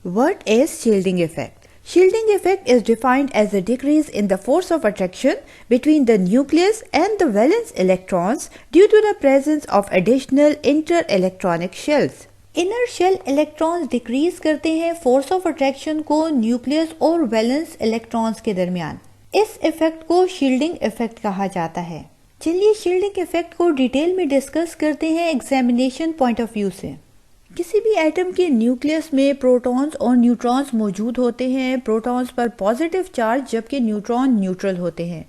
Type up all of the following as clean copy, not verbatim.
What is shielding effect? Shielding effect is defined as a decrease in the force of attraction between the nucleus and the valence electrons due to the presence of additional inter-electronic shells. Inner shell electrons decrease करते हैं force of attraction को nucleus और valence electrons के दरमियान। इस effect को shielding effect कहा जाता है। चलिए शील्डिंग इफेक्ट को डिटेल में डिस्कस करते हैं एग्जामिनेशन पॉइंट ऑफ व्यू से। किसी भी एटम के न्यूक्लियस में प्रोटॉन्स और न्यूट्रॉन्स मौजूद होते हैं। प्रोटॉन्स पर पॉजिटिव चार्ज जबकि न्यूट्रॉन न्यूट्रल होते हैं।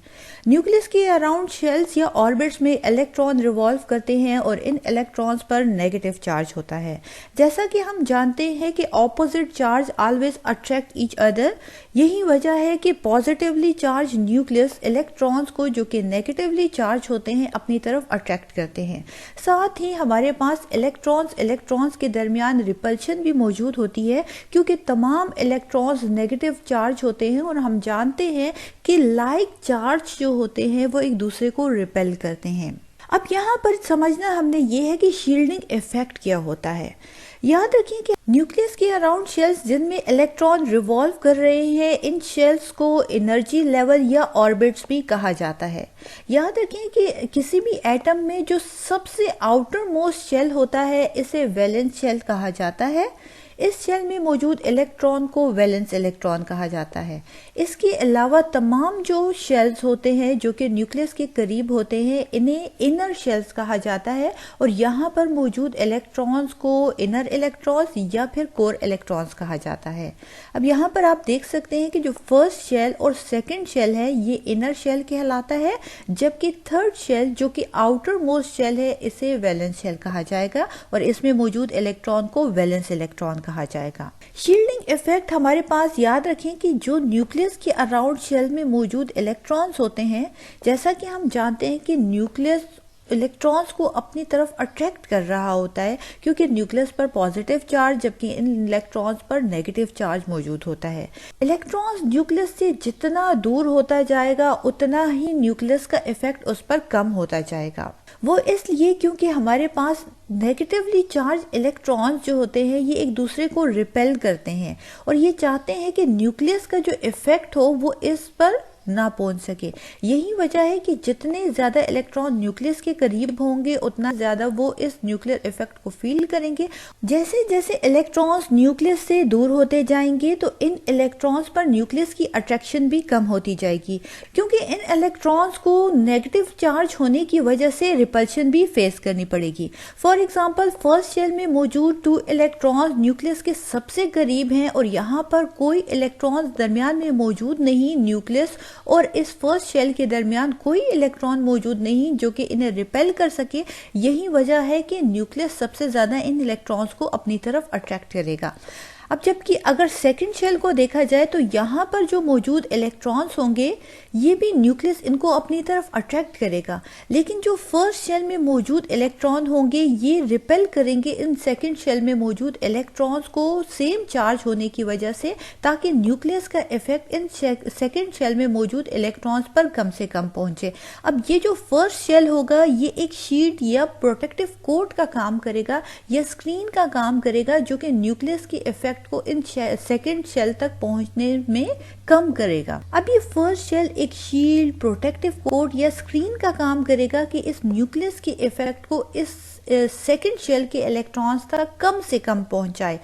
न्यूक्लियस के अराउंड शेल्स या ऑर्बिट्स में इलेक्ट्रॉन रिवॉल्व करते हैं और इन इलेक्ट्रॉन्स पर नेगेटिव चार्ज होता है। जैसा कि हम जानते हैं कि opposite charge always attract each other. यही वजह है कि पॉजिटिवली चार्ज न्यूक्लियस इलेक्ट्रॉन्स को जो कि नेगेटिवली चार्ज होते हैं अपनी तरफ अट्रैक्ट करते हैं। साथ ही हमारे पास इलेक्ट्रॉन्स के दरमियान रिपल्शन भी मौजूद होती है क्योंकि तमाम इलेक्ट्रॉन्स नेगेटिव चार्ज होते हैं और हम जानते हैं कि लाइक चार्ज जो होते हैं वो एक दूसरे को रिपेल करते हैं। अब यहाँ पर समझना हमने ये है कि शील्डिंग इफेक्ट क्या होता है। याद रखिए कि न्यूक्लियस के अराउंड शेल्स जिनमें इलेक्ट्रॉन रिवॉल्व कर रहे हैं, इन शेल्स को एनर्जी लेवल या ऑर्बिट्स भी कहा जाता है। याद रखें कि किसी भी एटम में जो सबसे आउटर मोस्ट शेल होता है इसे वैलेंस शेल कहा जाता है। इस शेल में मौजूद इलेक्ट्रॉन को वैलेंस इलेक्ट्रॉन कहा जाता है। इसके अलावा तमाम जो शेल्स होते हैं जो कि न्यूक्लियस के करीब होते हैं इन्हें इनर शेल्स कहा जाता है और यहाँ पर मौजूद इलेक्ट्रॉन्स को इनर इलेक्ट्रॉन्स या फिर कोर इलेक्ट्रॉन्स कहा जाता है। अब यहाँ पर आप देख सकते हैं कि जो फर्स्ट शेल और सेकेंड शेल है ये इनर शेल कहलाता है, जबकि थर्ड शेल जो कि आउटर मोस्ट शेल है इसे वैलेंस शेल कहा जाएगा और इसमें मौजूद इलेक्ट्रॉन को वैलेंस इलेक्ट्रॉन कहा जाएगा। शील्डिंग इफेक्ट हमारे पास याद रखें कि जो न्यूक्लियस के अराउंड शेल में मौजूद इलेक्ट्रॉन्स होते हैं, जैसा कि हम जानते हैं कि न्यूक्लियस इलेक्ट्रॉन्स को अपनी तरफ अट्रैक्ट कर रहा होता है क्योंकि न्यूक्लियस पर पॉजिटिव चार्ज जबकि इन इलेक्ट्रॉन्स पर नेगेटिव चार्ज मौजूद होता है। इलेक्ट्रॉन्स न्यूक्लियस से जितना दूर होता जाएगा उतना ही न्यूक्लियस का इफेक्ट उस पर कम होता जाएगा। वो इसलिए क्योंकि हमारे पास नेगेटिवली चार्ज इलेक्ट्रॉन्स जो होते हैं ये एक दूसरे को रिपेल करते हैं और ये चाहते हैं कि न्यूक्लियस का जो इफेक्ट हो वो इस पर ना पहुंच सके। यही वजह है कि जितने ज्यादा इलेक्ट्रॉन न्यूक्लियस के करीब होंगे उतना ज्यादा वो इस न्यूक्लियर इफेक्ट को फील करेंगे। जैसे जैसे इलेक्ट्रॉन्स न्यूक्लियस से दूर होते जाएंगे तो इन इलेक्ट्रॉन्स पर न्यूक्लियस की अट्रैक्शन भी कम होती जाएगी क्योंकि इन इलेक्ट्रॉन्स को नेगेटिव चार्ज होने की वजह से रिपल्शन भी फेस करनी पड़ेगी। फॉर एग्जाम्पल फर्स्ट शेल में मौजूद 2 इलेक्ट्रॉन्स न्यूक्लियस के सबसे करीब हैं और यहाँ पर कोई इलेक्ट्रॉन्स दरमियान में मौजूद नहीं। न्यूक्लियस और इस फर्स्ट शेल के दरमियान कोई इलेक्ट्रॉन मौजूद नहीं जो कि इन्हें रिपेल कर सके। यही वजह है कि न्यूक्लियस सबसे ज्यादा इन इलेक्ट्रॉन्स को अपनी तरफ अट्रैक्ट करेगा। अब जबकि अगर सेकंड शेल को देखा जाए तो यहाँ पर जो मौजूद इलेक्ट्रॉन्स होंगे ये भी न्यूक्लियस इनको अपनी तरफ अट्रैक्ट करेगा, लेकिन जो फर्स्ट शेल में मौजूद इलेक्ट्रॉन होंगे ये रिपेल करेंगे इन सेकंड शेल में मौजूद इलेक्ट्रॉन्स को सेम चार्ज होने की वजह से, ताकि न्यूक्लियस का इफेक्ट इन सेकंड शेल में मौजूद इलेक्ट्रॉन्स पर कम से कम पहुंचे। अब ये जो फर्स्ट शेल होगा ये एक शीट या प्रोटेक्टिव कोट का काम करेगा या स्क्रीन का काम करेगा जो कि न्यूक्लियस की इफेक्ट को इन सेकंड शेल तक पहुंचने में कम करेगा। अब ये फर्स्ट शेल एक शील्ड, प्रोटेक्टिव कोट या स्क्रीन का काम करेगा कि इस न्यूक्लियस के इफेक्ट को इस सेकंड शेल के इलेक्ट्रॉन्स तक कम से कम पहुंचाए।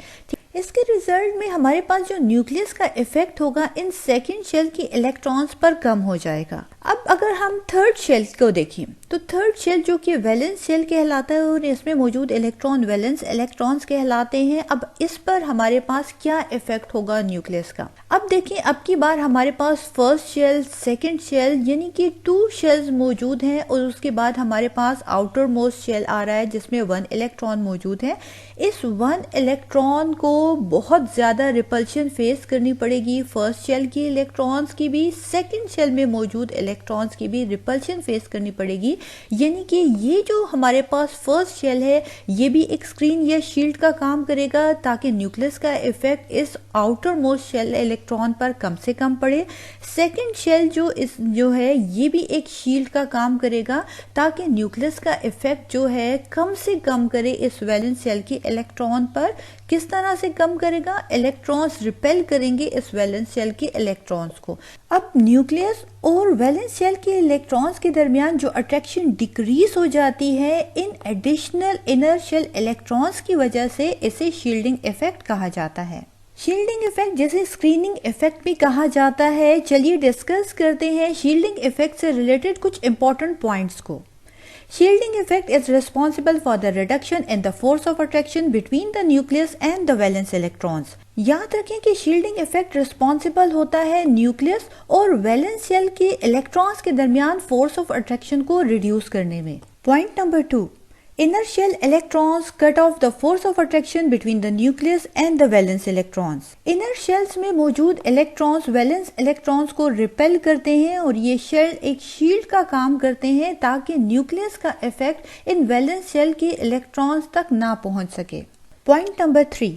इसके रिजल्ट में हमारे पास जो न्यूक्लियस का इफेक्ट होगा इन सेकंड शेल के इलेक्ट्रॉन्स पर कम हो जाएगा। अब अगर हम थर्ड शेल को देखें तो थर्ड शेल जो कि वैलेंस शेल कहलाता है और इसमें मौजूद इलेक्ट्रॉन वैलेंस इलेक्ट्रॉन्स कहलाते हैं। अब इस पर हमारे पास क्या इफेक्ट होगा न्यूक्लियस का। अब देखिए अब की बार हमारे पास फर्स्ट शेल, सेकंड शेल यानी कि 2 शेल्स मौजूद हैं और उसके बाद हमारे पास आउटर मोस्ट शेल आ रहा है जिसमें 1 इलेक्ट्रॉन मौजूद है। इस 1 इलेक्ट्रॉन को बहुत ज्यादा रिपल्शन फेस करनी पड़ेगी। फर्स्ट शेल की इलेक्ट्रॉन्स की भी, सेकंड शेल में मौजूद इलेक्ट्रॉन्स की भी रिपल्शन फेस करनी पड़ेगी यानी कि ये जो हमारे पास फर्स्ट शेल है ये भी एक स्क्रीन या शील्ड का काम करेगा ताकि न्यूक्लियस का इफेक्ट इस आउटर मोस्ट शेल इलेक्ट्रॉन पर कम से कम पड़े। सेकेंड शेल जो है ये भी एक शील्ड का काम करेगा ताकि न्यूक्लियस का इफेक्ट जो है कम से कम करे इस वैलेंस शेल की इलेक्ट्रॉन पर। किस तरह से कम करेगा? इलेक्ट्रॉन्स रिपेल करेंगे इस वैलेंस शेल के इलेक्ट्रॉन्स को। अब न्यूक्लियस और वैलेंस शेल के इलेक्ट्रॉन्स के दरमियान जो अट्रैक्शन डिक्रीज हो जाती है इन एडिशनल इनर शेल इलेक्ट्रॉन्स की वजह से इसे शील्डिंग इफेक्ट कहा जाता है। शील्डिंग इफेक्ट जैसे स्क्रीनिंग इफेक्ट भी कहा जाता है। चलिए डिस्कस करते हैं शील्डिंग इफेक्ट से रिलेटेड कुछ इंपॉर्टेंट पॉइंट्स को। Shielding effect is responsible for the reduction in the force of attraction between the nucleus and the valence electrons. याद रखें कि शील्डिंग इफेक्ट रिस्पॉन्सिबल होता है न्यूक्लियस और वैलेंस शेल के इलेक्ट्रॉन्स के दरमियान फोर्स ऑफ अट्रैक्शन को रिड्यूस करने में। Point number 2, inner shell electrons cut off the force of attraction between the nucleus and the valence electrons. Inner shells में मौजूद इलेक्ट्रॉन्स वैलेंस इलेक्ट्रॉन्स को रिपेल करते हैं और ये शेल एक शील्ड का काम करते हैं ताकि न्यूक्लियस का इफेक्ट इन वैलेंस शेल के इलेक्ट्रॉन्स तक ना पहुंच सके। Point number 3,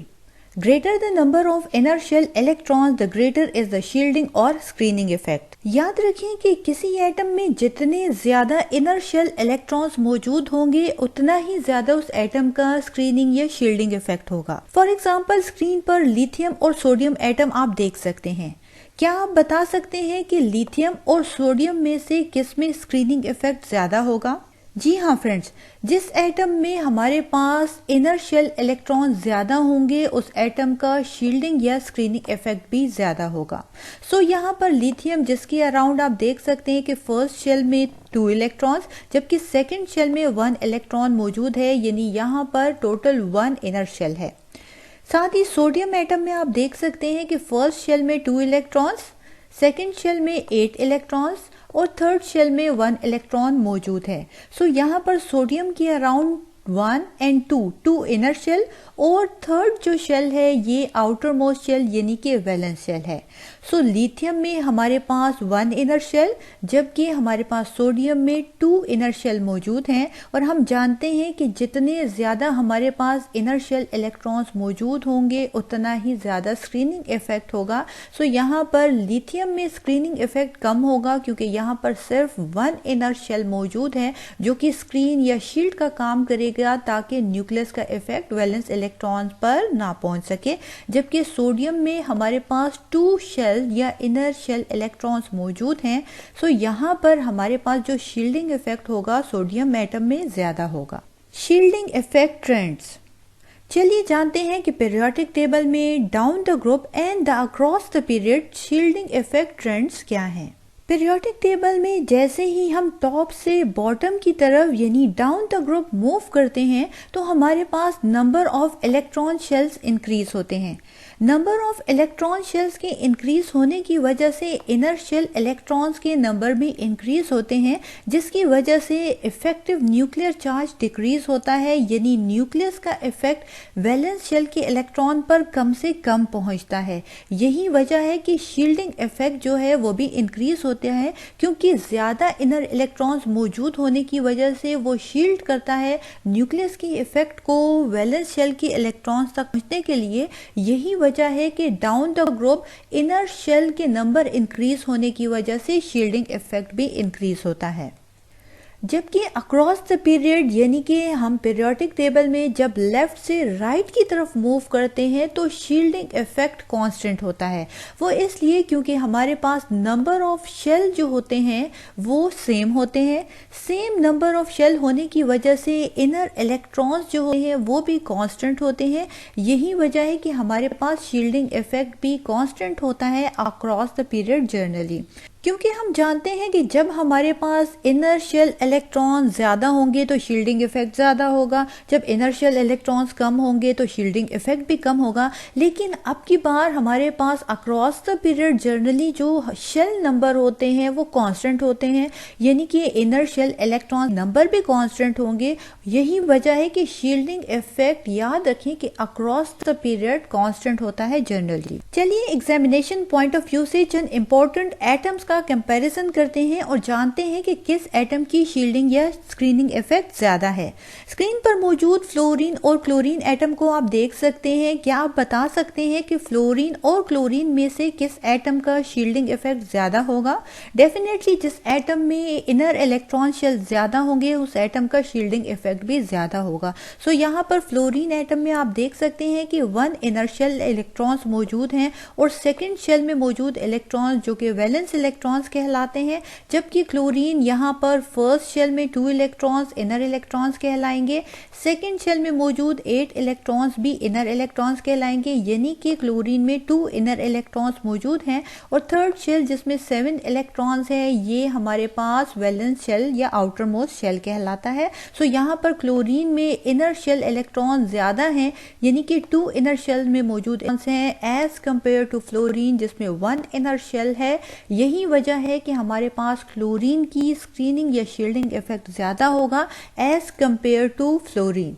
Greater the number of inner shell electrons, the greater is the shielding or screening effect. याद रखें कि किसी एटम में जितने ज्यादा इनर शेल इलेक्ट्रॉन्स मौजूद होंगे उतना ही ज्यादा उस एटम का स्क्रीनिंग या शील्डिंग इफेक्ट होगा। फॉर एग्जांपल स्क्रीन पर लिथियम और सोडियम एटम आप देख सकते हैं। क्या आप बता सकते हैं कि लिथियम और सोडियम में से किस में स्क्रीनिंग इफेक्ट ज्यादा होगा? जी हाँ फ्रेंड्स, जिस एटम में हमारे पास इनर शेल इलेक्ट्रॉन ज्यादा होंगे उस एटम का शील्डिंग या स्क्रीनिंग इफेक्ट भी ज्यादा होगा। सो यहाँ पर लिथियम जिसके अराउंड आप देख सकते हैं कि फर्स्ट शेल में 2 इलेक्ट्रॉन्स जबकि सेकंड शेल में 1 इलेक्ट्रॉन मौजूद है, यानी यहाँ पर टोटल 1 इनर शेल है। साथ ही सोडियम एटम में आप देख सकते हैं कि फर्स्ट शेल में 2 इलेक्ट्रॉन्स, सेकंड शेल में 8 इलेक्ट्रॉन्स और थर्ड शेल में 1 इलेक्ट्रॉन मौजूद है। सो यहाँ पर सोडियम की अराउंड 1 and 2 इनर शेल और थर्ड जो शेल है ये आउटर मोस्ट शेल यानी कि वैलेंस शेल है। सो लिथियम में हमारे पास 1 इनर शेल जबकि हमारे पास सोडियम में 2 इनर शेल मौजूद हैं और हम जानते हैं कि जितने ज़्यादा हमारे पास इनर शेल इलेक्ट्रॉन्स मौजूद होंगे उतना ही ज़्यादा स्क्रीनिंग इफेक्ट होगा। सो यहाँ पर लिथियम में स्क्रीनिंग इफेक्ट कम होगा क्योंकि यहाँ पर सिर्फ 1 इनर शेल मौजूद है जो कि स्क्रीन या शील्ड का काम करेगा ताकि न्यूक्लियस का इफेक्ट वैलेंस इलेक्ट्रॉन्स पर ना पहुंच सके, जबकि सोडियम में हमारे पास 2 शेल या इनर शेल इलेक्ट्रॉन्स मौजूद हैं। सो यहाँ पर हमारे पास जो शील्डिंग इफेक्ट होगा सोडियम एटम में ज्यादा होगा। शील्डिंग इफेक्ट ट्रेंड्स, चलिए जानते हैं कि पीरियोडिक टेबल में down the group and the across the period shielding effect trends क्या हैं। पीरियोडिक टेबल में जैसे ही हम टॉप से बॉटम की तरफ यानी डाउन द ग्रुप मूव करते हैं तो हमारे पास number of electron shells increase होते हैं। नंबर ऑफ इलेक्ट्रॉन शेल्स के इंक्रीज होने की वजह से इनर शेल इलेक्ट्रॉन्स के नंबर भी इंक्रीज होते हैं जिसकी वजह से इफेक्टिव न्यूक्लियर चार्ज डिक्रीज होता है, यानी न्यूक्लियस का इफेक्ट वैलेंस शेल के इलेक्ट्रॉन पर कम से कम पहुंचता है। यही वजह है कि शील्डिंग इफेक्ट जो है वो भी इंक्रीज होता है क्योंकि ज्यादा इनर इलेक्ट्रॉन्स मौजूद होने की वजह से वो शील्ड करता है न्यूक्लियस की इफेक्ट को वैलेंस शेल के इलेक्ट्रॉन्स तक पहुंचने के लिए। यही वजह है कि down the group inner shell के नंबर इंक्रीज होने की वजह से शील्डिंग इफेक्ट भी इंक्रीज होता है, जबकि अक्रॉस द पीरियड यानी कि हम पीरियोडिक टेबल में जब लेफ्ट से राइट की तरफ मूव करते हैं तो शील्डिंग इफेक्ट कांस्टेंट होता है। वो इसलिए क्योंकि हमारे पास नंबर ऑफ शेल जो होते हैं वो सेम होते हैं। सेम नंबर ऑफ शेल होने की वजह से इनर इलेक्ट्रॉन्स जो होते हैं वो भी कांस्टेंट होते हैं। यही वजह है कि हमारे पास शील्डिंग इफेक्ट भी कांस्टेंट होता है अक्रॉस द पीरियड जनरली, क्योंकि हम जानते हैं कि जब हमारे पास इनर शेल इलेक्ट्रॉन ज्यादा होंगे तो शील्डिंग इफेक्ट ज्यादा होगा, जब इनर शेल इलेक्ट्रॉन्स कम होंगे तो शील्डिंग इफेक्ट भी कम होगा। लेकिन अब की बार हमारे पास अक्रॉस द पीरियड जनरली जो शेल नंबर होते हैं वो कांस्टेंट होते हैं, यानी कि इनर शेल इलेक्ट्रॉन नंबर भी कांस्टेंट होंगे। यही वजह है कि शील्डिंग इफेक्ट याद रखें कि अक्रॉस द पीरियड कांस्टेंट होता है जनरली। चलिए एग्जामिनेशन पॉइंट ऑफ व्यू से चंद इंपॉर्टेंट एटम्स का का कंपैरिजन करते हैं और जानते हैं कि किस एटम की शील्डिंग या स्क्रीनिंग इफेक्ट ज़्यादा है। स्क्रीन पर मौजूद फ्लोरीन और क्लोरीन एटम को आप देख सकते हैं। क्या आप बता सकते हैं कि फ्लोरीन और क्लोरीन में से किस एटम का शील्डिंग इफेक्ट ज़्यादा होगा? डेफिनेटली जिस एटम में इनर इलेक्ट्रॉन शेल ज़्यादा होंगे उस एटम का शील्डिंग इफेक्ट भी ज़्यादा होगा। सो यहाँ पर फ्लोरीन एटम में आप देख सकते हैं कि 1 इनर शेल इलेक्ट्रॉन्स मौजूद हैं और सेकेंड शेल में मौजूद इलेक्ट्रॉन्स जो कि वैलेंस इलेक्ट्रॉन्स कहलाते हैं, जबकि क्लोरीन यहाँ पर फर्स्ट शेल में 2 इलेक्ट्रॉन्स इनर इलेक्ट्रॉन्स कहलाएंगे, सेकेंड शेल में मौजूद 8 इलेक्ट्रॉन्स भी इनर इलेक्ट्रॉन्स कहलाएंगे, यानी कि क्लोरीन में 2 इनर इलेक्ट्रॉन्स मौजूद हैं और थर्ड शेल जिसमें 7 इलेक्ट्रॉन्स है ये हमारे पास वैलेंस शेल या आउटर मोस्ट शेल कहलाता है। सो यहाँ पर क्लोरीन में इनर शेल इलेक्ट्रॉन ज़्यादा हैं, यानी कि 2 इनर शेल में मौजूद हैं एज कंपेयर टू फ्लोरीन जिसमें 1 इनर शेल है। यही वजह है कि हमारे पास क्लोरीन की स्क्रीनिंग या शील्डिंग इफेक्ट ज़्यादा होगा as compare to fluorine.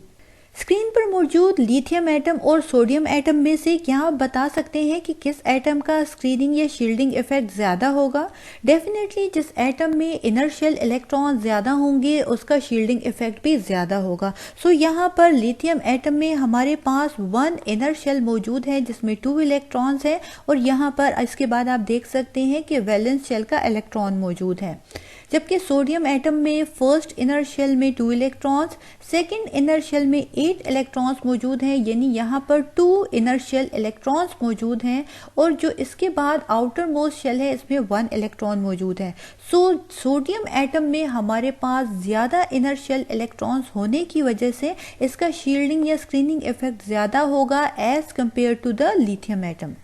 Screen पर मौजूद लिथियम एटम और सोडियम एटम में से क्या आप बता सकते हैं कि किस एटम का स्क्रीनिंग या शील्डिंग इफेक्ट ज़्यादा होगा? डेफिनेटली जिस एटम में इनर शेल इलेक्ट्रॉन ज़्यादा होंगे उसका शील्डिंग इफेक्ट भी ज़्यादा होगा। सो यहाँ पर लिथियम एटम में हमारे पास 1 इनर शेल मौजूद है जिसमें 2 इलेक्ट्रॉन्स है और यहाँ पर इसके बाद आप देख सकते हैं कि वैलेंस शेल का इलेक्ट्रॉन मौजूद है, जबकि सोडियम एटम में फर्स्ट इनर शेल में 2 इलेक्ट्रॉन्स, सेकेंड इनर शेल में 8 इलेक्ट्रॉन्स मौजूद हैं, यानी यहाँ पर 2 इनर शेल इलेक्ट्रॉन्स मौजूद हैं और जो इसके बाद आउटर मोस्ट शेल है इसमें 1 इलेक्ट्रॉन मौजूद है। सो सोडियम एटम में हमारे पास ज़्यादा इनर शेल इलेक्ट्रॉन्स होने की वजह से इसका शील्डिंग या स्क्रीनिंग इफेक्ट ज़्यादा होगा as compare to the lithium atom.